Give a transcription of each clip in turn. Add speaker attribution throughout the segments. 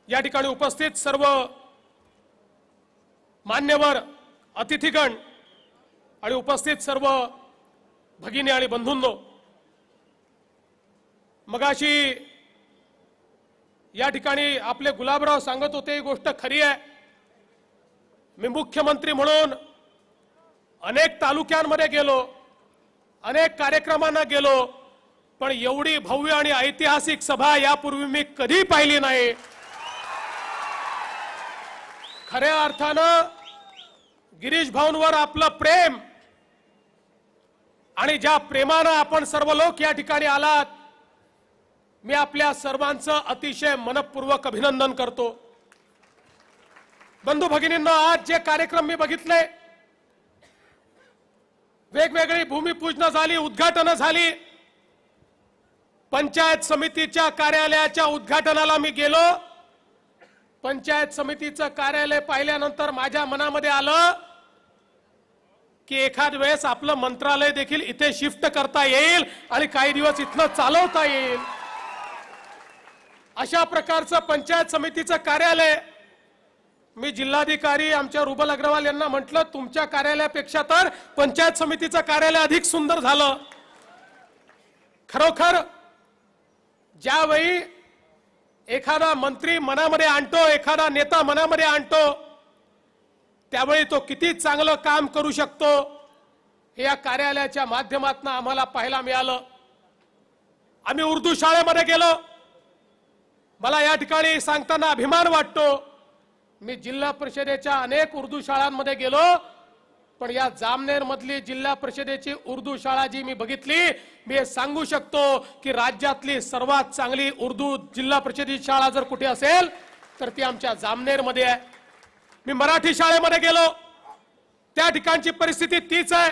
Speaker 1: या ठिकाणी उपस्थित सर्व मान्यवर अतिथीगण आणि उपस्थित सर्व भगिनी आणि बंधूंनो, मगाशी या ठिकाणी आपले गुलाबराव सांगत होते, ही गोष्ट खरी आहे। मी मुख्यमंत्री म्हणून अनेक तालुक्यांमध्ये गेलो, अनेक कार्यक्रमांना गेलो, पण एवढी भव्य आणि ऐतिहासिक सभा यापूर्वी मी कधी पाहिली नाही। खऱ्या अर्थानं गिरीश भाऊंवर आपलं प्रेम आणि ज्या प्रेमानं आपण सर्व लोक या ठिकाणी आलात, मी आपल्या सर्वांचं अतिशय मनपूर्वक अभिनंदन करतो। बंधू भगिनींनो, आज जे कार्यक्रम मी बघितले, वेगवेगळी भूमिपूजन झाली, उद्घाटन झाली। पंचायत समितीच्या कार्यालयाच्या उद्घाटनाला मी गेलो। पंचायत समितीचं कार्यालय पाहिल्यानंतर माझ्या मनामध्ये आलं की एखाद वेळेस आपलं मंत्रालय देखील इथे शिफ्ट करता येईल आणि काही दिवस इथनं चालवता येईल। अशा प्रकारचं पंचायत समितीचं कार्यालय। मी जिल्हाधिकारी आमच्या रुबल अग्रवाल यांना म्हटलं, तुमच्या कार्यालयापेक्षा तर पंचायत समितीचं कार्यालय अधिक सुंदर झालं। खरोखर ज्यावेळी एखादा मंत्री मनामध्ये आणतो, एखादा नेता मनामध्ये आणतो, त्यावेळी तो किती चांगलं काम करू शकतो हे या कार्यालयाच्या माध्यमातून आम्हाला पाहायला मिळालं। आम्ही उर्दू शाळेमध्ये गेलो। मला या ठिकाणी सांगताना अभिमान वाटतो, मी जिल्हा परिषदेच्या अनेक उर्दू शाळांमध्ये गेलो, पण या जामनेर मधली जिल्हा परिषदेची उर्दू शाळा जी मी बघितली, मी हे सांगू शकतो की राज्यातली सर्वात चांगली उर्दू जिल्हा परिषदेची शाळा जर कुठे असेल तर ती आमच्या जामनेर मध्ये आहे। मी मराठी शाळेमध्ये गेलो, त्या ठिकाणची परिस्थिती तीच आहे।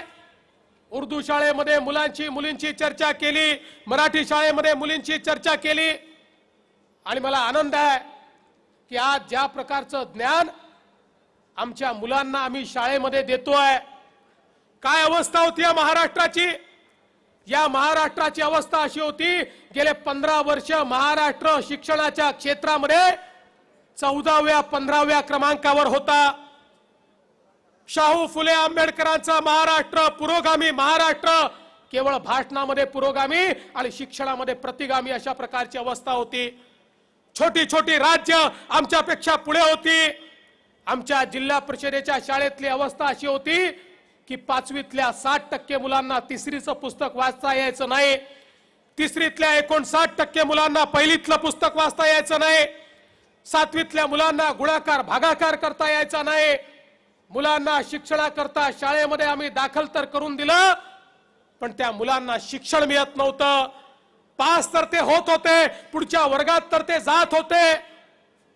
Speaker 1: उर्दू शाळेमध्ये मुलांची मुलींची चर्चा केली, मराठी शाळेमध्ये मुलींची चर्चा केली, आणि मला आनंद आहे की आज ज्या प्रकारचं ज्ञान आमच्या मुलांना आम्ही शाळेमध्ये देतोय। काय अवस्था होती या महाराष्ट्राची? या महाराष्ट्राची अवस्था अशी होती, गेले 15 वर्ष महाराष्ट्र शिक्षणाच्या क्षेत्रामध्ये 14व्या 15व्या क्रमांकावर होता। शाहू फुले आंबेडकरांचा महाराष्ट्र, पुरोगामी महाराष्ट्र, केवळ भाषणामध्ये पुरोगामी आणि शिक्षणामध्ये प्रतिगामी अशा प्रकारची अवस्था होती। छोटी छोटी राज्य आमच्यापेक्षा पुढे होती। आमच्या जिल्हा परिषदेच्या शाळेतली अवस्था अशी होती की 5वीतल्या 60% मुलांना तिसरीचं पुस्तक वाचता यायचं नाही, तिसरीतल्या 59% मुलांना पहिलीतलं पुस्तक वाचता यायचं नाही, 7वीतल्या मुलांना गुणाकार भागाकार करता यायचा नाही। मुलांना शिक्षणाकरता शाळेमध्ये आम्ही दाखल तर करून दिलं, पण त्या मुलांना शिक्षण मिळत नव्हतं। पास तर ते होत होते, पुढच्या वर्गात तर ते जात होते,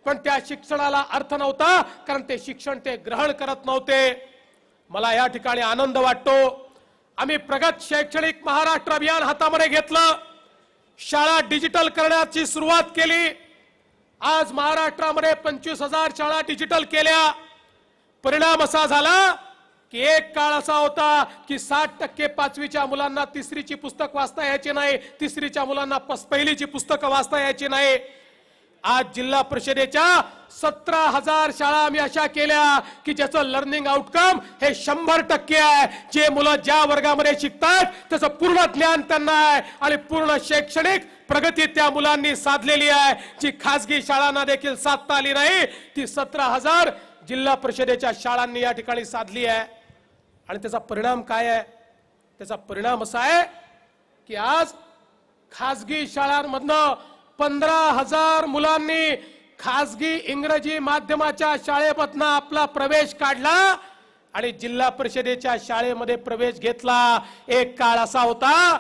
Speaker 1: पण त्या शिक्षणाला अर्थ नव्हता, कारण ते शिक्षण ते ग्रहण करत नव्हते। मला या ठिकाणी आनंद वाटतो, आम्ही प्रगत शैक्षणिक महाराष्ट्र अभियान हातामध्ये घेतलं, शाळा डिजिटल करण्याची सुरुवात केली। आज महाराष्ट्रामध्ये 25,000 शाळा डिजिटल केल्या। परिणाम असा झाला की एक काळ असा होता की 60% 5वीच्या मुलांना तिसरीची पुस्तक वाचता यायची नाही, तिसरीच्या मुलांना पहिलीची पुस्तकं वाचता यायची नाही। आज जिल्हा परिषदेच्या 17,000 शाळा आम्ही अशा केल्या की ज्याचं लर्निंग आउटकम हे 100% आहे। जे मुलं ज्या वर्गामध्ये शिकतात त्याचं पूर्ण ज्ञान त्यांना आहे आणि पूर्ण शैक्षणिक प्रगती त्या मुलांनी साधलेली आहे, जी खासगी शाळांना देखील साधता आली नाही, ती 17,000 जिल्हा परिषदेच्या शाळांनी या ठिकाणी साधली आहे। आणि त्याचा परिणाम काय आहे? त्याचा परिणाम असा आहे की आज खासगी शाळांमधनं 15,000 मुलांनी खासगी इंग्रजी माध्यमाच्या शाळेमधनं आपला प्रवेश काढला आणि जिल्हा परिषदेच्या शाळेमध्ये प्रवेश घेतला। एक काळ असा होता,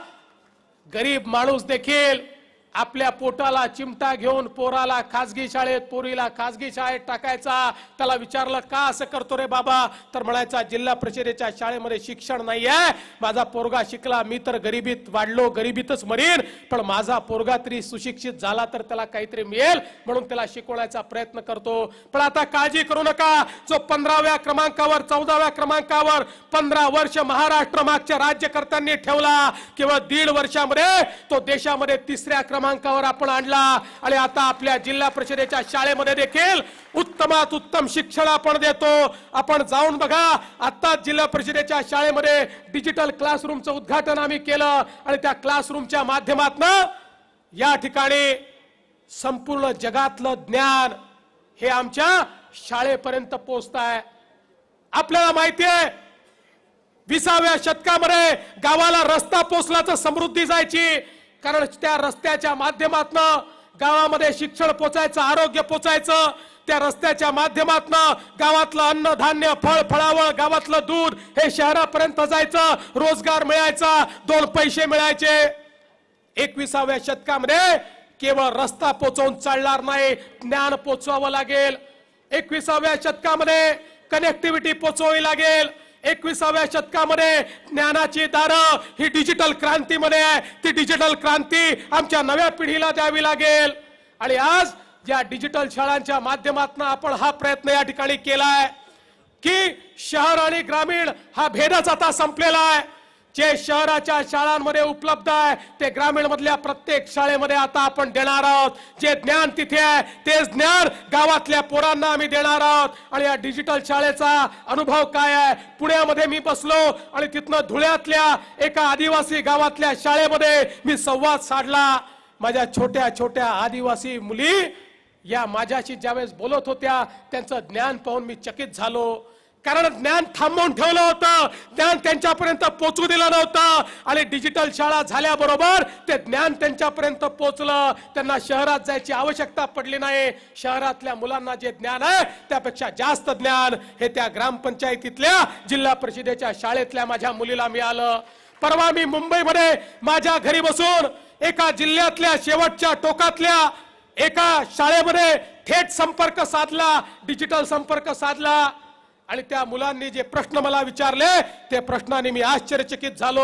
Speaker 1: गरीब माणूस देखील आपल्या पोटाला चिमटा घेऊन पोराला खासगी शाळेत, पोरीला खासगी शाळेत टाकायचा। त्याला विचारलं, का असं करतो रे बाबा? तर म्हणायचा, जिल्हा परिषदेच्या शाळेमध्ये शिक्षण नाहीये, माझा पोरगा शिकला, मी तर गरिबीत वाढलो, गरिबीतच मरीन, पण माझा पोरगा तरी सुशिक्षित झाला तर त्याला काहीतरी मिळेल म्हणून त्याला शिकवण्याचा प्रयत्न करतो। पण आता काळजी करू नका, जो 15व्या क्रमांकावर 14व्या क्रमांकावर 15 वर्ष महाराष्ट्र मागच्या राज्यकर्त्यांनी ठेवला, केवळ 1.5 वर्षामध्ये तो देशामध्ये 3ऱ्या क्रमांकावर क्रमांकावर आपण आणला आणि आता आपल्या जिल्हा परिषदेच्या शाळेमध्ये देखील उत्तमात उत्तम शिक्षण आपण देतो। आपण जाऊन बघा, आता जिल्हा परिषदेच्या शाळेमध्ये डिजिटल क्लासरूमचं उद्घाटन आम्ही केलं आणि त्या क्लासरूमच्या माध्यमातून या ठिकाणी संपूर्ण जगातलं ज्ञान हे आमच्या शाळेपर्यंत पोहोचतंय। आपल्याला माहिती आहे 20व्या शतकामध्ये गावाला रस्ता पोचला तर समृद्धी जायची, कारण त्या रस्त्याच्या माध्यमातून गावामध्ये शिक्षण पोचायचं, आरोग्य पोचायचं, त्या रस्त्याच्या माध्यमातून गावातलं अन्न धान्य फळ फळावळ गावातलं दूध हे शहरापर्यंत जायचं, रोजगार मिळायचा, 2 पैसे मिळायचे। 21व्या शतकामध्ये केवळ रस्ता पोचवून चालणार नाही, ज्ञान पोचवावं लागेल। 21व्या शतकामध्ये कनेक्टिव्हिटी पोचवावी लागेल। 21व्या शतकामध्ये ज्ञानाची दारं ही डिजिटल क्रांतीमध्ये आहे, ती डिजिटल क्रांती आमच्या नव्या पिढीला द्यावी लागेल। आणि आज या डिजिटल शाळांच्या माध्यमातून आपण हा प्रयत्न या ठिकाणी केलाय की शहर आणि ग्रामीण हा भेदच आता संपलेला आहे। जे शहराच्या शाळांमध्ये उपलब्ध आहे ते ग्रामीण मधल्या प्रत्येक शाळेमध्ये आता आपण देणार आहोत। जे ज्ञान तिथे आहे तेच ज्ञान गावातल्या पोरांना आम्ही देणार आहोत। आणि या डिजिटल शाळेचा अनुभव काय आहे, पुण्यामध्ये मी बसलो आणि तिथनं धुळ्यातल्या एका आदिवासी गावातल्या शाळेमध्ये मी संवाद साधला। माझ्या छोट्या छोट्या आदिवासी मुली या माझ्याशी ज्यावेळेस बोलत होत्या त्यांचं ज्ञान पाहून मी चकित झालो, कारण ज्ञान थांबवून ठेवलं होतं, ज्ञान त्यांच्यापर्यंत पोहोचू दिलं नव्हतं। आणि डिजिटल शाळा झाल्याबरोबर ते ज्ञान त्यांच्यापर्यंत पोहोचलं, त्यांना शहरात जायची आवश्यकता पडली नाही। शहरातल्या मुलांना जे ज्ञान आहे त्यापेक्षा जास्त ज्ञान हे त्या ग्रामपंचायतीतल्या जिल्हा परिषदेच्या शाळेतल्या माझ्या मुलीला मिळालं। परवा मी मुंबईमध्ये माझ्या घरी बसून एका जिल्ह्यातल्या शेवटच्या टोकातल्या एका शाळेमध्ये थेट संपर्क साधला, डिजिटल संपर्क साधला आणि त्या मुलांनी जे प्रश्न मला विचारले ते प्रश्नांनी मी आश्चर्यचकित झालो।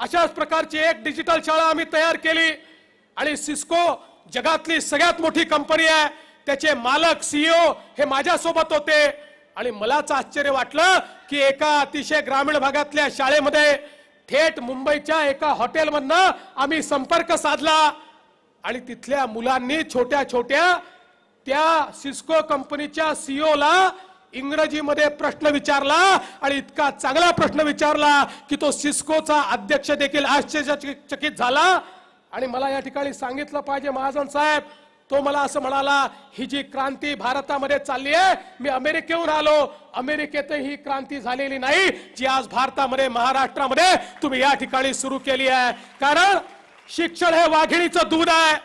Speaker 1: अशाच प्रकारची एक डिजिटल शाळा आम्ही तयार केली आणि सिस्को जगातली सगळ्यात मोठी कंपनी आहे, त्याचे मालक सीईओ हे माझ्या सोबत होते आणि मलाच आश्चर्य वाटलं की एका अतिशय ग्रामीण भागातल्या शाळेमध्ये थेट मुंबईच्या एका हॉटेलमधनं आम्ही संपर्क साधला आणि तिथल्या मुलांनी छोट्या छोट्या त्या सिस्को कंपनीच्या सीईओला इंग्रजीमध्ये प्रश्न विचारला आणि इतका चांगला प्रश्न विचारला की तो सिस्कोचा अध्यक्ष देखील आश्चर्यचकित झाला। आणि मला या ठिकाणी सांगितलं पाहिजे महाजन साहेब, तो मला असं म्हणाला, ही जी क्रांती भारतामध्ये चालली आहे, मी अमेरिकेहून आलो, अमेरिकेतही ही क्रांती झालेली नाही जी आज भारतामध्ये महाराष्ट्रामध्ये तुम्ही या ठिकाणी सुरू केली आहे। कारण शिक्षण हे वाघिणीचं दूध आहे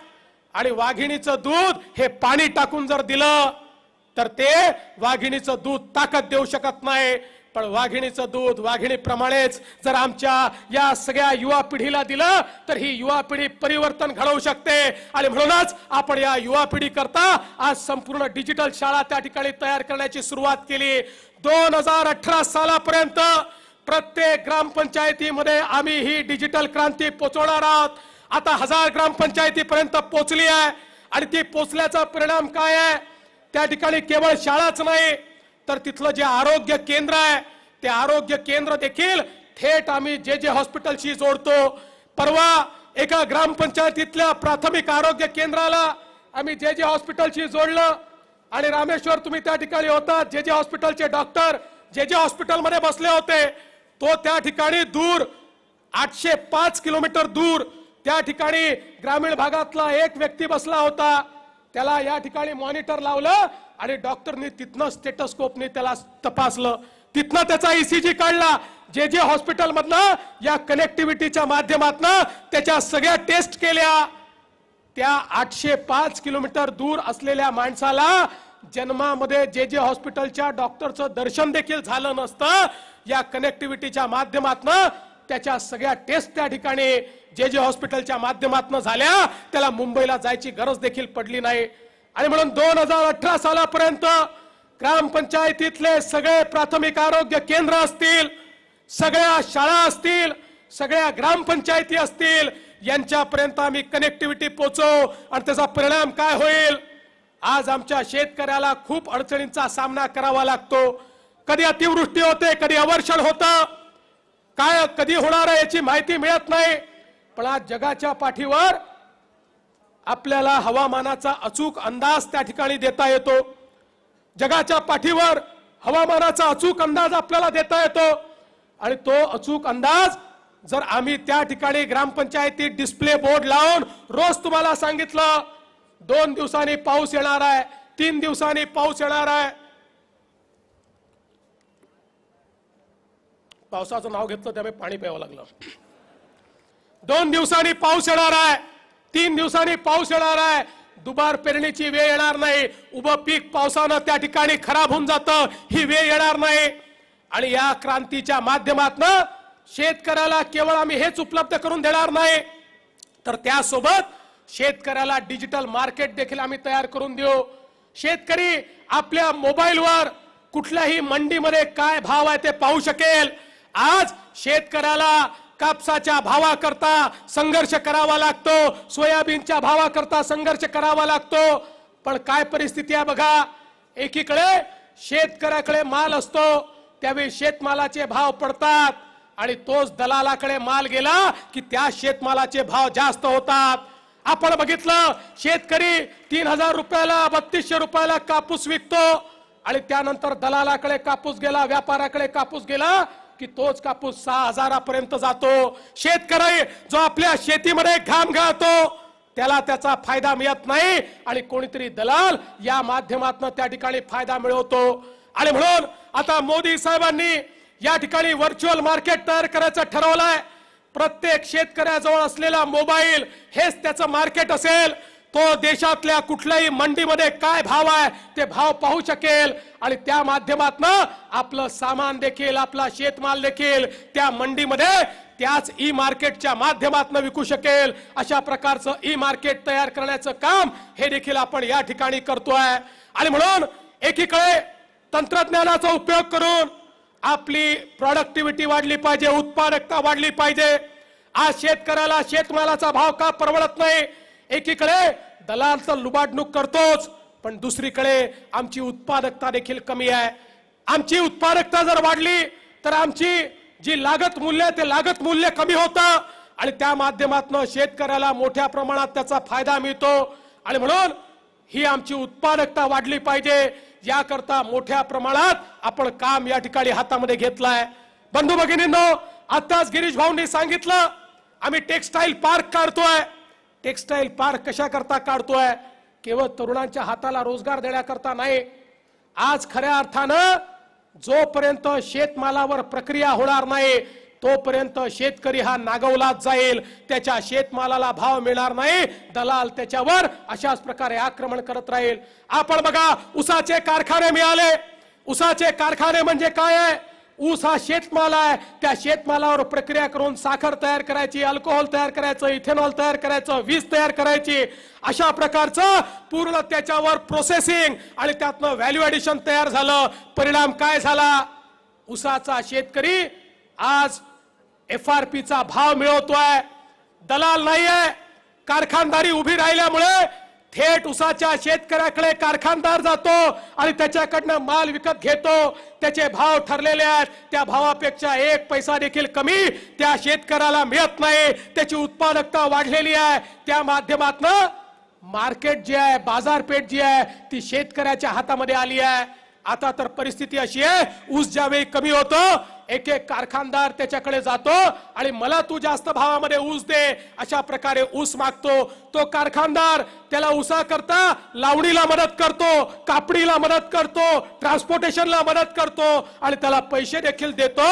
Speaker 1: आणि वाघिणीचं दूध हे पाणी टाकून जर दिलं तर ते वाघिणीचं दूध ताकद देऊ शकत नाही, पण वाघिणीचं दूध वाघिणीप्रमाणेच जर आमच्या या सगळ्या युवा पिढीला दिलं तर ही युवा पिढी परिवर्तन घडवू शकते। आणि म्हणूनच आपण या युवा पिढी करता आज संपूर्ण डिजिटल शाळा त्या ठिकाणी तयार करण्याची सुरुवात केली। 2018 सालापर्यंत प्रत्येक ग्रामपंचायतीमध्ये आम्ही ही डिजिटल क्रांती पोहोचवणार आहोत। आता 1000 ग्रामपंचायतीपर्यंत पोहोचली आहे आणि ती पोहोचल्याचा परिणाम काय आहे, त्या ठिकाणी केवळ शाळाच नाही तर तिथलं जे आरोग्य केंद्र आहे ते आरोग्य केंद्र देखील थेट आम्ही जे हॉस्पिटलशी जोडतो। परवा एका ग्रामपंचायतीतल्या प्राथमिक आरोग्य केंद्राला आम्ही जे हॉस्पिटलशी जोडलं आणि रामेश्वर तुम्ही त्या ठिकाणी होता, जे हॉस्पिटलचे डॉक्टर जे हॉस्पिटलमध्ये बसले होते, तो त्या ठिकाणी दूर 805 किलोमीटर दूर त्या ठिकाणी ग्रामीण भागातला एक व्यक्ती बसला होता, त्याला या ठिकाणी मॉनिटर लावलं आणि डॉक्टरनी तिथनं स्टेटोस्कोपने त्याला तपासलं, तिथनं त्याचा ईसीजी काढला, जे हॉस्पिटल मधनं या कनेक्टिव्हिटीच्या माध्यमातून त्याच्या सगळ्या टेस्ट केल्या। त्या 805 किलोमीटर दूर असलेल्या माणसाला जन्मामध्ये जे हॉस्पिटलच्या डॉक्टरचं दर्शन देखील झालं नसतं, या कनेक्टिव्हिटीच्या माध्यमातून त्याच्या सगळ्या टेस्ट त्या ठिकाणी जे हॉस्पिटलच्या माध्यमातून झाल्या, त्याला मुंबईला जायची गरज देखील पडली नाही। आणि म्हणून 2018 सालापर्यंत ग्रामपंचायतीतले सगळे प्राथमिक आरोग्य केंद्र असतील, सगळ्या शाळा असतील, सगळ्या ग्रामपंचायती असतील, यांच्यापर्यंत आम्ही कनेक्टिव्हिटी पोहोचवू आणि त्याचा परिणाम काय होईल, आज आमच्या शेतकऱ्याला खूप अडचणींचा सामना करावा लागतो। कधी अतिवृष्टी होते, कधी अवर्षण होतं, काय कधी होणार आहे याची माहिती मिळत नाही। पण आज जगाच्या पाठीवर आपल्याला हवामानाचा अचूक अंदाज त्या ठिकाणी देता येतो। जगाच्या पाठीवर हवामानाचा अचूक अंदाज आपल्याला देता येतो आणि तो अचूक अंदाज जर आम्ही त्या ठिकाणी ग्रामपंचायतीत डिस्प्ले बोर्ड लावून रोज तुम्हाला सांगितलं 2 दिवसांनी पाऊस येणार आहे, 3 दिवसांनी पाऊस येणार आहे, पावसाचं नाव घेतलं त्यामुळे पाणी प्यावं लागलं, 2 दिवसांनी पाऊस येणार आहे, 3 दिवसांनी पाऊस येणार आहे, दुबार पेरणीची वेळ येणार नाही, उभं पीक पावसानं त्या ठिकाणी खराब होऊन जातं, ही वेळ येणार नाही। आणि या क्रांतीच्या माध्यमातून शेतकऱ्याला केवळ आम्ही हेच उपलब्ध करून देणार नाही तर त्यासोबत शेतकऱ्याला डिजिटल मार्केट देखील आम्ही तयार करून देऊ। शेतकरी आपल्या मोबाईलवर कुठल्याही मंडीमध्ये काय भाव आहे ते पाहू शकेल। आज शेतकऱ्याला कापसाच्या भावाकरता संघर्ष करावा लागतो, सोयाबीनच्या भावाकरता संघर्ष करावा लागतो, पण काय परिस्थिती आहे बघा, एकीकडे शेतकऱ्याकडे माल असतो त्यावेळी शेतमालाचे भाव पडतात आणि तोच दलालाकडे माल गेला की त्या शेतमालाचे भाव जास्त होतात। आपण बघितलं शेतकरी 3000 रुपयाला 3200 रुपयाला कापूस विकतो आणि त्यानंतर दलालाकडे कापूस गेला, व्यापाऱ्याकडे कापूस गेला की तोच कापूस 6000 पर्यंत जातो। शेतकरी जो आपल्या शेतीमध्ये घाम गाळतो त्याला त्याचा फायदा मिळत नाही आणि कोणीतरी दलाल या माध्यमातून त्या ठिकाणी फायदा मिळवतो। आणि म्हणून आता मोदी साहेबांनी या ठिकाणी व्हर्च्युअल मार्केट तयार करायचं ठरवलंय। प्रत्येक शेतकऱ्याजवळ असलेला मोबाईल हेच त्याचं मार्केट असेल, तो देशातल्या कुठल्याही मंडीमध्ये काय भाव आहे ते भाव पाहू शकेल आणि त्या माध्यमातून आपलं सामान देखील आपला शेतमाल देखील त्या मंडीमध्ये त्याच ई मार्केटच्या माध्यमातून विकू शकेल। अशा प्रकारचं ई मार्केट तयार करण्याचं काम हे देखील आपण या ठिकाणी करतोय। आणि म्हणून एकीकडे तंत्रज्ञानाचा उपयोग करून आपली प्रोडक्टिव्हिटी वाढली पाहिजे, उत्पादकता वाढली पाहिजे। आज शेतकऱ्याला शेतमालाचा भाव का परवडत नाही, एकीकडे दलाल तर लुबाडणूक करतोच पण दुसरीकडे आमची उत्पादकता देखील कमी आहे। आमची उत्पादकता जर वाढली तर आमची जी लागत मूल्य ते लागत मूल्य कमी होतं आणि त्या माध्यमातून शेतकऱ्याला मोठ्या प्रमाणात त्याचा फायदा मिळतो। आणि म्हणून ही आमची उत्पादकता वाढली पाहिजे, याकरता मोठ्या प्रमाणात आपण काम या ठिकाणी हातामध्ये घेतलंय। बंधू भगिनींनो, आताच गिरीश भाऊंनी सांगितलं आम्ही टेक्सटाईल पार्क काढतोय। टेक्सटाईल पार्क कशा करता काढतोय, केवळ तरुणांच्या हाताला रोजगार देण्याकरता नाही। आज खऱ्या अर्थानं जोपर्यंत शेतमालावर प्रक्रिया होणार नाही तोपर्यंत शेतकरी हा नागवलाच जाईल, त्याच्या शेतमालाला भाव मिळणार नाही, दलाल त्याच्यावर अशाच प्रकारे आक्रमण करत राहील। आपण बघा ऊसाचे कारखाने मिळाले, ऊसाचे कारखाने म्हणजे काय आहे, ऊस हा शेतमाल आहे, त्या शेतमालावर प्रक्रिया करून साखर तयार करायची, अल्कोहोल तयार करायचं, इथेनॉल तयार करायचं, वीज तयार करायची, अशा प्रकारचं पूर्ण त्याच्यावर प्रोसेसिंग आणि त्यातनं व्हॅल्यू ऍडिशन तयार झालं। परिणाम काय झाला, ऊसाचा शेतकरी आज FRP चा भाव मिळवतोय, दलाल नाहीये। कारखानदारी उभी राहिल्यामुळे थेट ऊसाच्या शेतकऱ्याकडे कारखानदार जातो आणि त्याच्याकडनं माल विकत घेतो, त्याचे भाव ठरलेले आहेत, त्या भावापेक्षा 1 पैसा देखील कमी त्या शेतकऱ्याला मिळत नाही। त्याची उत्पादकता वाढलेली आहे, त्या माध्यमातून मार्केट जे आहे, बाजारपेठ जी आहे ती शेतकऱ्याच्या हातामध्ये आली आहे। आता तर परिस्थिती अशी आहे, ऊस ज्यावेळी कमी होतो एक एक कारखानदार त्याच्याकडे जातो आणि मला तू जास्त भावामध्ये ऊस दे अशा प्रकारे ऊस मागतो। तो कारखानदार त्याला ऊसा करता लावणीला मदत करतो, कापडीला मदत करतो, ट्रान्सपोर्टेशनला मदत करतो आणि त्याला पैसे देखील देतो,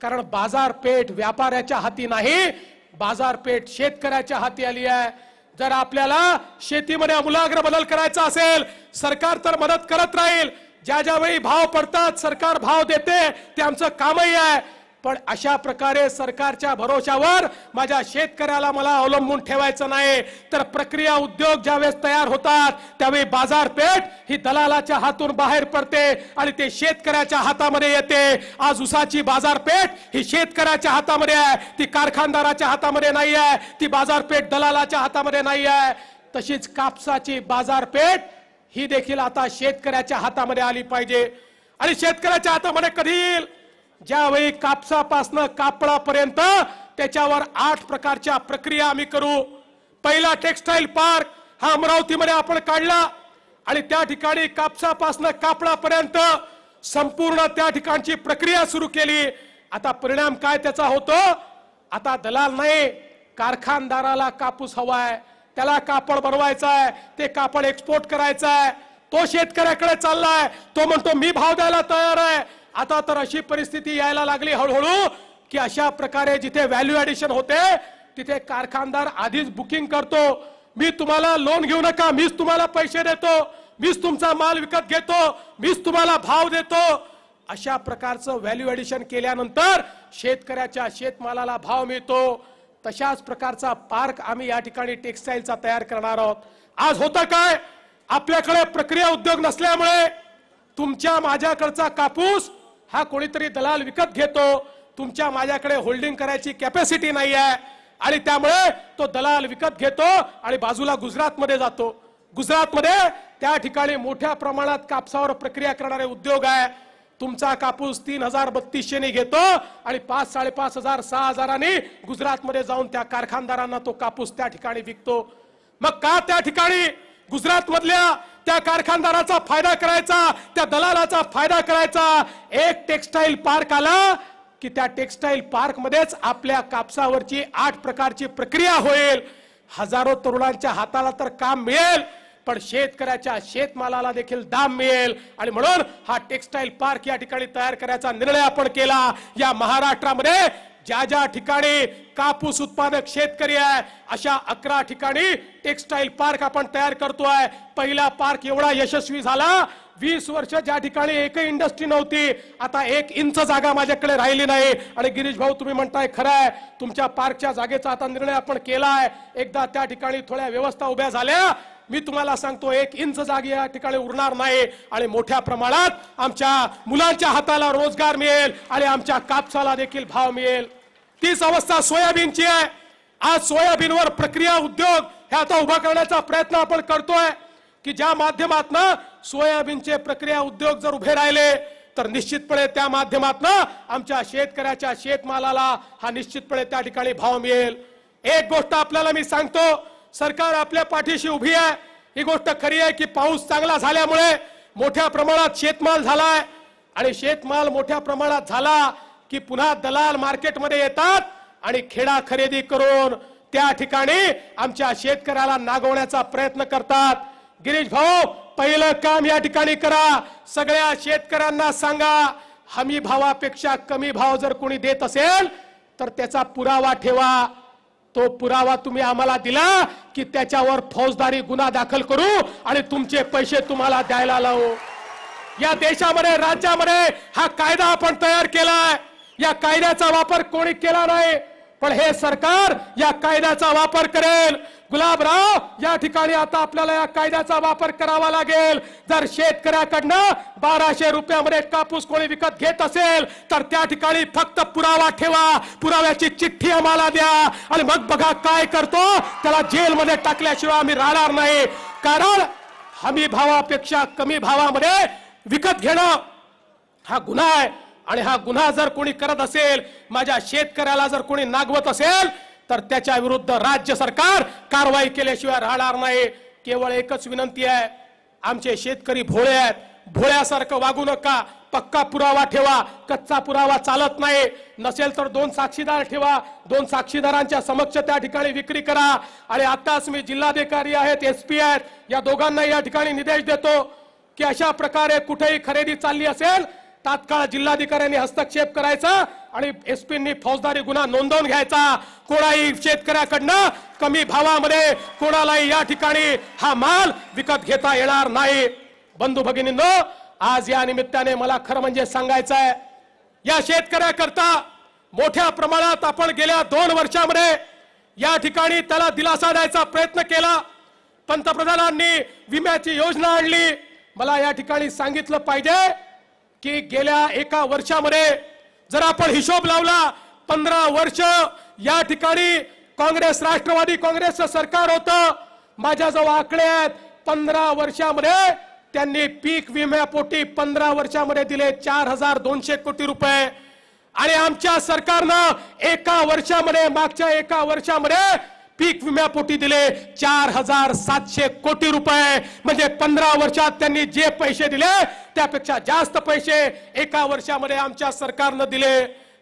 Speaker 1: कारण बाजारपेठ व्यापाऱ्याच्या हाती नाही, बाजारपेठ शेतकऱ्याच्या हाती आली आहे। जर आपल्याला शेतीमध्ये आमूलाग्र बदल करायचा असेल, सरकार तर मदत करत राहील, ज्या ज्यावेळी भाव पडतात सरकार भाव देते, ते आमचं कामही आहे, पण अशा प्रकारे सरकारच्या भरोशावर माझ्या शेतकऱ्याला मला अवलंबून ठेवायचं नाही। तर प्रक्रिया उद्योग ज्यावेळेस तयार होतात त्यावेळी बाजारपेठ ही दलालाच्या हातून बाहेर पडते आणि ते शेतकऱ्याच्या हातामध्ये येते। आज ऊसाची बाजारपेठ ही शेतकऱ्याच्या हातामध्ये आहे, ती कारखानदाराच्या हातामध्ये नाही आहे, ती बाजारपेठ दलालाच्या हातामध्ये नाही आहे। तशीच कापसाची बाजारपेठ ही देखील आता शेतकऱ्याच्या हातामध्ये आली पाहिजे। आणि शेतकऱ्याच्या हातामध्ये कधी येईल, ज्यावेळी कापसापासून कापडापर्यंत त्याच्यावर 8 प्रकारच्या प्रक्रिया आम्ही करू। पहिला टेक्सटाईल पार्क हा अमरावतीमध्ये आपण काढला आणि त्या ठिकाणी कापसापासून कापडापर्यंत संपूर्ण त्या ठिकाणची प्रक्रिया सुरू केली। आता परिणाम काय त्याचा होतो? आता दलाल नाही, कारखानदाराला कापूस हवाय, त्याला कापड बनवायचा आहे, ते कापड एक्सपोर्ट करायचं आहे, तो शेतकऱ्याकडे चाललाय, तो म्हणतो मी भाव द्यायला तयार आहे। आता तर अशी परिस्थिती यायला लागली हळूहळू की अशा प्रकारे जिथे व्हॅल्यू ऍडिशन होते तिथे कारखानदार आधीच बुकिंग करतो, मी तुम्हाला लोन घेऊ नका, मीच तुम्हाला पैसे देतो, मीच तुमचा माल विकत घेतो, मीच तुम्हाला भाव देतो। अशा प्रकारचं व्हॅल्यू ऍडिशन केल्यानंतर शेतकऱ्याच्या शेतमालाला भाव मिळतो। तशाच प्रकारचा पार्क आम्ही या ठिकाणी टेक्सटाईलचा तयार करणार आहोत। आज होतं काय, आपल्याकडे प्रक्रिया उद्योग नसल्यामुळे तुमच्या माझ्याकडचा कापूस हा कोणीतरी दलाल विकत घेतो, तुमच्या माझ्याकडे होल्डिंग करायची कॅपॅसिटी नाही आहे आणि त्यामुळे तो दलाल विकत घेतो आणि बाजूला गुजरातमध्ये जातो। गुजरातमध्ये त्या ठिकाणी मोठ्या प्रमाणात कापसावर प्रक्रिया करणारे उद्योग आहे। तुमचा कापूस 3000-3200 ने घेतो आणि 5,000-5,500 6,000 गुजरातमध्ये जाऊन त्या कारखानदारांना तो कापूस त्या ठिकाणी विकतो। मग का त्या ठिकाणी गुजरात मधल्या त्या कारखानदाराचा फायदा करायचा, त्या दलालाचा फायदा करायचा? एक टेक्सटाईल पार्क आला की त्या टेक्सटाईल पार्क मध्येच आपल्या कापसावरची 8 प्रकारची प्रक्रिया होईल। हजारो तरुणांच्या हाताला तर काम मिळेल, पण शेतकऱ्याच्या शेतमालाला देखील दाम मिळेल आणि म्हणून हा टेक्सटाईल पार्क या ठिकाणी तयार करायचा निर्णय आपण केला। या महाराष्ट्रामध्ये ज्या ज्या ठिकाणी कापूस उत्पादक शेतकरी आहे अशा 11 ठिकाणी टेक्सटाईल पार्क आपण तयार करतोय। पहिला पार्क एवढा यशस्वी झाला, 20 वर्ष ज्या ठिकाणी एकही इंडस्ट्री नव्हती, आता 1 इंच जागा माझ्याकडे राहिली नाही। आणि गिरीश भाऊ तुम्ही म्हणताय खरं आहे, तुमच्या पार्कच्या जागेचा आता निर्णय आपण केलाय। एकदा त्या ठिकाणी थोड्या व्यवस्था उभ्या झाल्या, मी तुम्हाला सांगतो 1 इंच जागी या ठिकाणी उरणार नाही आणि मोठ्या प्रमाणात आमच्या मुलांच्या हाताला रोजगार मिळेल आणि आमच्या कापसाला देखील भाव मिळेल। तीच अवस्था सोयाबीनची आहे। आज सोयाबीनवर प्रक्रिया उद्योग हे आता उभा करण्याचा प्रयत्न आपण करतोय की ज्या माध्यमातून सोयाबीनचे प्रक्रिया उद्योग जर उभे राहिले तर निश्चितपणे त्या माध्यमातून आमच्या शेतकऱ्याच्या शेतमालाला हा निश्चितपणे त्या ठिकाणी भाव मिळेल। एक गोष्ट आपल्याला मी सांगतो, सरकार आपल्या पाठीशी उभी आहे। ही गोष्ट खरी आहे की पाऊस चांगला झाल्यामुळे मोठ्या प्रमाणात शेतमाल झालाय आणि शेतमाल मोठ्या प्रमाणात झाला की पुन्हा दलाल मार्केटमध्ये येतात आणि खेडा खरेदी करून त्या ठिकाणी आमच्या शेतकऱ्याला नागवण्याचा प्रयत्न करतात। गिरीश भाऊ, पहिलं काम या ठिकाणी करा, सगळ्या शेतकऱ्यांना सांगा हमी भावापेक्षा कमी भाव जर कोणी देत असेल तर त्याचा पुरावा ठेवा। तो पुरावा तुम्ही आम्हाला दिला की त्याच्यावर फौजदारी गुन्हा दाखल करू आणि तुमचे पैसे तुम्हाला द्यायला लावू। या देशामध्ये राज्यामध्ये हा कायदा आपण तयार केलाय, या कायद्याचा वापर कोणी केला नाही, पण हे सरकार या कायद्याचा वापर करेल। गुलाबराव, या ठिकाणी आता आपल्याला या कायद्याचा वापर करावा लागेल। जर शेतकऱ्याकडनं 1200 रुपयामध्ये कापूस कोणी विकत घेत असेल तर त्या ठिकाणी फक्त पुरावा ठेवा, पुराव्याची चिठ्ठी आम्हाला द्या आणि मग बघा काय करतो, त्याला जेलमध्ये टाकल्याशिवाय आम्ही राहणार नाही। कारण हमी भावापेक्षा कमी भावामध्ये विकत घेणं हा गुन्हा आहे आणि हा गुन्हा जर कोणी करत असेल, माझ्या शेतकऱ्याला जर कोणी नागवत असेल तर त्याच्या विरुद्ध राज्य सरकार कारवाई केल्याशिवाय राहणार नाही। केवळ एकच विनंती आहे, आमचे शेतकरी भोळे आहेत, भोळ्यासारखं वागू नका, पक्का पुरावा ठेवा। कच्चा पुरावा चालत नाही, नसेल तर 2 साक्षीदार ठेवा, 2 साक्षीदारांच्या समक्ष त्या ठिकाणी विक्री करा। आणि आताच मी जिल्हाधिकारी आहेत, SP आहेत, या दोघांना या ठिकाणी निर्देश देतो की अशा प्रकारे कुठेही खरेदी चालली असेल तात्काळ जिल्हाधिकाऱ्यांनी हस्तक्षेप करायचा आणि SPंनी फौजदारी गुन्हा नोंदवून घ्यायचा। कोणाही शेतकऱ्याकडनं कमी भावामध्ये कोणालाही या ठिकाणी हा माल विकत घेता येणार नाही। बंधू भगिनींनो, आज या निमित्ताने मला खरं म्हणजे सांगायचं आहे, या शेतकऱ्याकरता मोठ्या प्रमाणात आपण गेल्या 2 वर्षांमध्ये या ठिकाणी त्याला दिलासा द्यायचा प्रयत्न केला। पंतप्रधानांनी विम्याची योजना आणली। मला या ठिकाणी सांगितलं पाहिजे की गेल्या 1 वर्षामध्ये जर आपण हिशोब लावला, 15 वर्ष या ठिकाणी काँग्रेस राष्ट्रवादी काँग्रेसचं सरकार होतं, माझ्याजवळ आकडे आहेत, 15 वर्षामध्ये त्यांनी पीक विम्यापोटी 15 वर्षामध्ये दिले 4200 कोटी रुपये आणि आमच्या सरकारनं 1 वर्षामध्ये, मागच्या 1 वर्षामध्ये पीक विम्यापोटी दिले 4700 कोटी रुपये, म्हणजे 15 वर्षात त्यांनी जे पैसे दिले त्यापेक्षा जास्त पैसे एका वर्षामध्ये आमच्या सरकारनं दिले।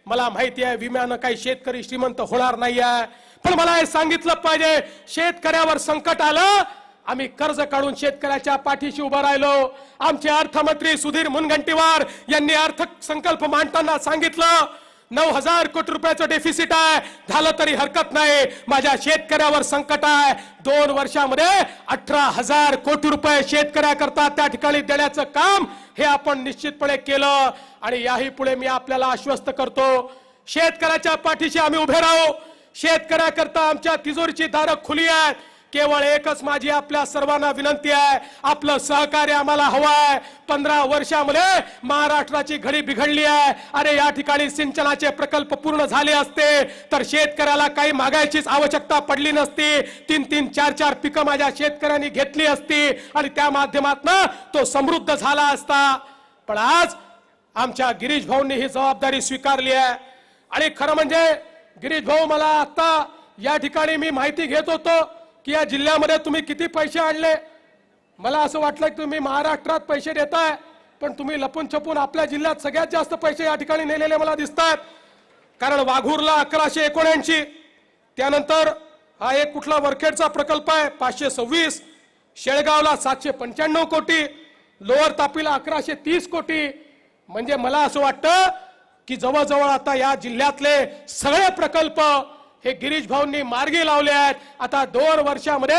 Speaker 1: मला माहिती आहे विम्यानं काही शेतकरी श्रीमंत होणार नाहीये, पण मला हे सांगितलं पाहिजे, शेतकऱ्यावर संकट आलं, आम्ही कर्ज काढून शेतकऱ्याच्या पाठीशी उभं राहिलो। आमचे अर्थमंत्री सुधीर मुनगंटीवार यांनी अर्थसंकल्प मांडताना सांगितलं 9000 कोटी रुपयाचं डेफिसिट आहे, झालं तरी हरकत नाही, माझ्या शेतकऱ्यावर संकट आहे। 2 वर्षामध्ये 18000 कोटी रुपये शेतकऱ्याकरता त्या ठिकाणी देण्याचं काम हे आपण निश्चितपणे केलं। आणि याही पुढे मी आपल्याला आश्वस्त करतो, शेतकऱ्याच्या पाठीशी आम्ही उभे राहू। शेतकऱ्याकरता आमच्या तिजोरीची दारं खुली आहेत। केवळ एकच माझी आपल्या सर्वांना विनंती आहे, आपलं सहकार्य आम्हाला हवं आहे। 15 वर्षामध्ये महाराष्ट्राची घडी बिघडली आहे। अरे या ठिकाणी सिंचनाचे प्रकल्प पूर्ण झाले असते तर शेतकऱ्याला काही मागायचीच आवश्यकता पडली नसती। 3-3, 4-4 पिकं माझ्या शेतकऱ्यांनी घेतली असती आणि त्या माध्यमातून तो समृद्ध झाला असता। पण आज आमच्या गिरीश भाऊंनी ही जबाबदारी स्वीकारली आहे। आणि खरं म्हणजे गिरीश भाऊ, मला आता या ठिकाणी मी माहिती घेत होतो की या जिल्ह्यामध्ये तुम्ही किती पैसे आणले। मला असं वाटलं की तुम्ही महाराष्ट्रात पैसे देताय, पण तुम्ही लपून छपून आपल्या जिल्ह्यात सगळ्यात जास्त पैसे या ठिकाणी नेलेले मला दिसतात। कारण वाघूरला 1179, त्यानंतर हा एक कुठला वरखेडचा प्रकल्प आहे 526, शेळगावला 795 कोटी, लोअर तापीला 1130 कोटी। म्हणजे मला असं वाटतं की जवळजवळ आता या जिल्ह्यातले सगळे प्रकल्प हे गिरीश भाऊंनी मार्गी लावले आहेत। आता 2 वर्षामध्ये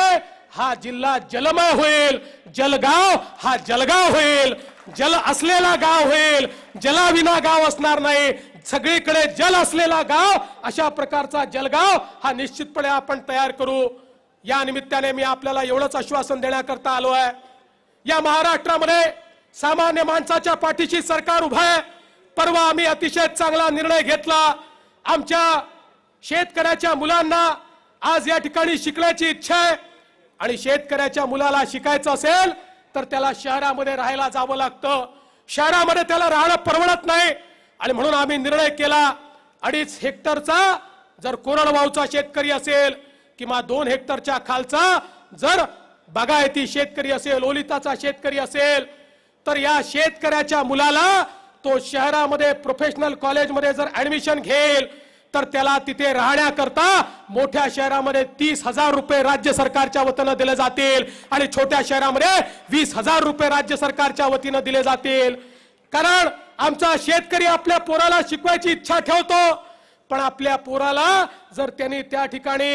Speaker 1: हा जिल्हा जलमय होईल, जलगाव हा जलगाव होईल, जल असलेला गाव होईल, जलाविना गाव असणार नाही, सगळीकडे जल असलेला गाव, अशा प्रकारचा जलगाव हा निश्चितपणे आपण तयार करू। या निमित्ताने मी आपल्याला एवढंच आश्वासन देण्याकरता आलो आहे, या महाराष्ट्रामध्ये सामान्य माणसाच्या पाठीशी सरकार उभा आहे। परवा आम्ही अतिशय चांगला निर्णय घेतला, आमच्या शेतकऱ्याच्या मुलांना आज या ठिकाणी शिकण्याची इच्छा आहे आणि शेतकऱ्याच्या मुलाला शिकायचं असेल तर त्याला शहरामध्ये राहायला जावं लागतं, शहरामध्ये त्याला राहणं परवडत नाही। आणि म्हणून आम्ही निर्णय केला 2.5 हेक्टरचा जर कोरडवाहूचा शेतकरी असेल किंवा 2 हेक्टरच्या खालचा जर बागायती शेतकरी असेल, ओलिताचा शेतकरी असेल, तर या शेतकऱ्याच्या मुलाला तो शहरामध्ये प्रोफेशनल कॉलेजमध्ये जर ऍडमिशन घेईल तर त्याला तिथे राहण्याकरता मोठ्या शहरामध्ये 30,000 रुपये राज्य सरकारच्या वतीने दिले जातील आणि छोट्या शहरामध्ये 20,000 रुपये राज्य सरकारच्या वतीने दिले जातील। कारण आमचा शेतकरी आपल्या पोराला शिकवायची इच्छा ठेवतो, पण आपल्या पोराला जर त्यांनी त्या ठिकाणी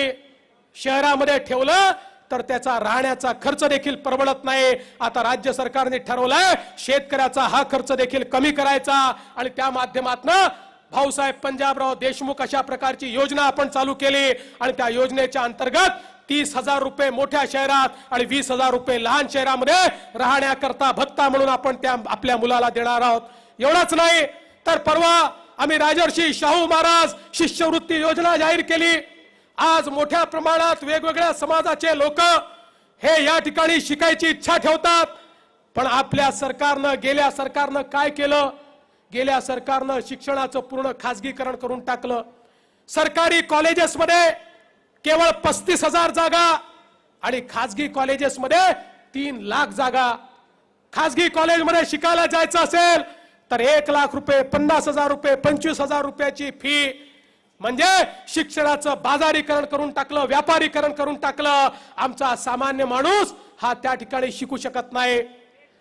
Speaker 1: शहरामध्ये ठेवलं तर त्याचा राहण्याचा खर्च देखील परवडत नाही। आता राज्य सरकारने ठरवलंय शेतकऱ्याचा हा खर्च देखील कमी करायचा आणि त्या माध्यमातून भाऊसाहेब पंजाबराव देशमुख अशा प्रकारची योजना आपण चालू केली आणि त्या योजनेच्या अंतर्गत 30,000 रुपये मोठ्या शहरात आणि 20,000 रुपये लहान शहरामध्ये राहण्याकरता भत्ता म्हणून आपण त्या आपल्या मुलाला देणार आहोत। एवढंच नाही तर परवा आम्ही राजर्षी शाहू महाराज शिष्यवृत्ती योजना जाहीर केली। आज मोठ्या प्रमाणात वेगवेगळ्या समाजाचे लोक हे या ठिकाणी शिकायची इच्छा ठेवतात, पण आपल्या सरकारनं गेल्या सरकारनं काय केलं, गेल्या सरकारनं शिक्षणाचं पूर्ण खासगीकरण करून टाकलं। सरकारी कॉलेजेसमध्ये केवळ 35,000 जागा आणि खासगी कॉलेजेसमध्ये 3 लाख जागा। खासगी कॉलेजमध्ये शिकायला जायचं असेल तर 1 लाख रुपये, 50,000 रुपये, 25,000 रुपयाची फी, म्हणजे शिक्षणाचं बाजारीकरण करून टाकलं, व्यापारीकरण करून टाकलं। आमचा सामान्य माणूस हा त्या ठिकाणी शिकू शकत नाही।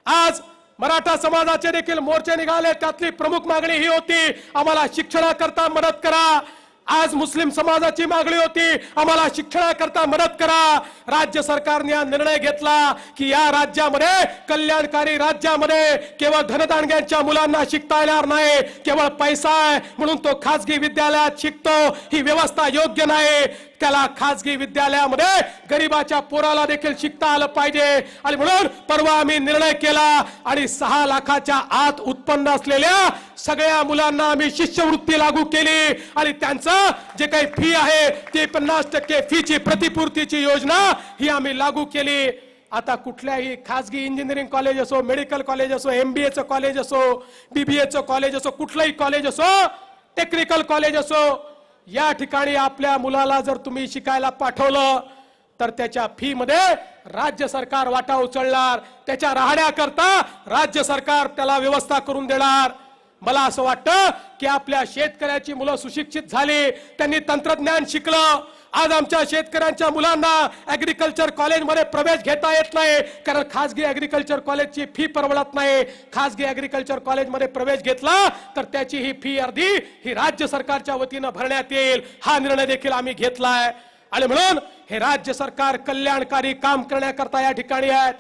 Speaker 1: आज मराठा समाजाचे देखील मोर्चे निघाले, त्यातली प्रमुख मागणी ही होती आम्हाला शिक्षणाकरता मदत करा। आज मुस्लिम समाजाची मागणी होती आम्हाला शिक्षणाकरता मदत करा। राज्य सरकारने हा निर्णय घेतला की या राज्यामध्ये, कल्याणकारी राज्यामध्ये, केवळ धनदांडग्यांच्या मुलांना शिकता येणार नाही, केवळ पैसा आहे म्हणून तो खासगी विद्यालयात शिकतो, ही व्यवस्था योग्य नाही। त्याला खासगी विद्यालयामध्ये गरीबाच्या पोराला देखील शिकता आलं पाहिजे आणि म्हणून परवा आम्ही निर्णय केला आणि 6 लाखाच्या आत उत्पन्न असलेल्या सगळ्या मुलांना आम्ही शिष्यवृत्ती लागू केली आणि त्यांचं जे काही फी आहे ते 50% फीची प्रतिपूर्तीची योजना ही आम्ही लागू केली। आता कुठल्याही खासगी इंजिनिअरिंग कॉलेज असो, मेडिकल कॉलेज असो, MBAचं कॉलेज असो, BBAचं कॉलेज असो, कुठलंही कॉलेज असो, टेक्निकल कॉलेज असो, या ठिकाणी आपल्या मुलाला जर तुम्ही शिकायला पाठवलं तर त्याच्या फी मध्ये राज्य सरकार वाटा उचलणार, त्याच्या राहण्याकरता राज्य सरकार त्याला व्यवस्था करून देणार। मला असं वाटतं की आपल्या शेतकऱ्याची मुलं सुशिक्षित झाली, त्यांनी तंत्रज्ञान शिकलं। आज आमच्या शेतकऱ्यांच्या मुलांना ऍग्रीकल्चर कॉलेजमध्ये प्रवेश घेता येत नाही, कारण खासगी ऍग्रीकल्चर कॉलेजची फी परवडत नाही। खासगी ऍग्रीकल्चर कॉलेजमध्ये प्रवेश घेतला तर त्याची ही फी अर्धी ही राज्य सरकारच्या वतीनं भरण्यात येईल। हा निर्णय देखील आम्ही घेतलाय आणि म्हणून हे राज्य सरकार कल्याणकारी काम करण्याकरता या ठिकाणी आहेत।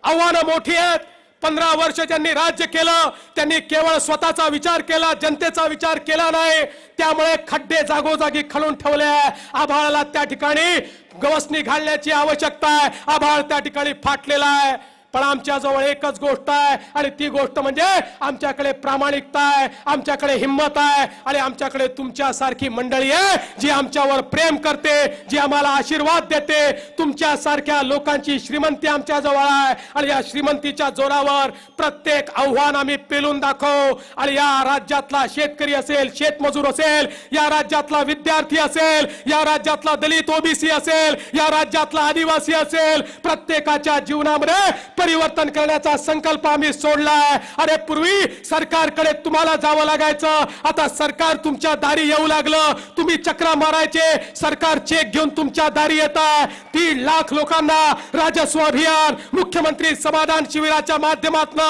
Speaker 1: आव्हानं मोठी आहेत। 15 वर्ष ज्यांनी राज्य केलं त्यांनी केवळ स्वतःचा विचार केला, जनतेचा विचार केला नाही। त्यामुळे खड्डे जागोजागी खणून ठेवले आहे। आभाळाला त्या ठिकाणी गवसणी घालण्याची आवश्यकता आहे। आभाळ त्या ठिकाणी फाटलेला आहे। पण आमच्या जवळ एकच गोष्ट आहे आणि ती गोष्ट म्हणजे आमच्याकडे प्रामाणिकता आहे, आमच्याकडे हिम्मत आहे आणि आमच्याकडे तुमच्यासारखी मंडळी आहे जी आमच्यावर प्रेम करते, जी आम्हाला आशीर्वाद देते। तुमच्यासारख्या लोकांची श्रीमंती आमच्या जवळ आहे आणि या श्रीमंतीच्या जोरावर प्रत्येक आव्हान आम्ही पेलून दाखवू। आणि या राज्यातला शेतकरी असेल, शेतमजूर असेल, या राज्यातला विद्यार्थी असेल, या राज्यातला दलित ओबीसी असेल, या राज्यातला आदिवासी असेल, प्रत्येकाच्या जीवनामध्ये परिवर्तन करण्याचा संकल्प आम्ही सोडलाय। अरे पूर्वी सरकारकडे तुम्हाला जावं लागायचं, आता सरकार तुमच्या दारी येऊ लागलं। तुम्ही चक्रा मारायचे, सरकार चेक घेऊन तुमच्या दारी येत आहे। 3 लाख लोकांना राजस्व अभियान, मुख्यमंत्री समाधान शिबिराच्या माध्यमातून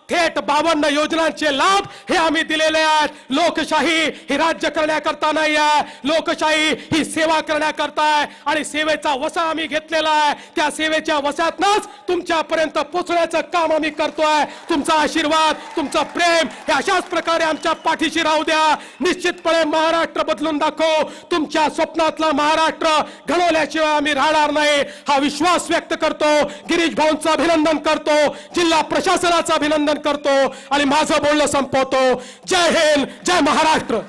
Speaker 1: थेट 52 योजनांचे लाभ हे आम्ही दिलेले आहेत। लोकशाही ही राज्य करण्याकरता नाही आहे, लोकशाही ही सेवा करण्याकरता आहे आणि सेवेचा वसा आम्ही घेतलेला आहे। त्या सेवेच्या वसातनच तुमच्यापर्यंत पोहोचण्याचं काम आम्ही करतोय। तुमचा आशीर्वाद, तुमचं प्रेम हे अशाच प्रकारे आमच्या पाठीशी राहू द्या। निश्चितपणे महाराष्ट्र बदलून दाखव। तुमच्या स्वप्नातला महाराष्ट्र घडवल्याशिवाय आम्ही राहणार नाही हा विश्वास व्यक्त करतो। गिरीश भाऊंचं अभिनंदन करतो, जिल्हा प्रशासनाचं अभिनंदन करतो आणि माझं बोलणं संपवतो। जय हिंद, जय महाराष्ट्र।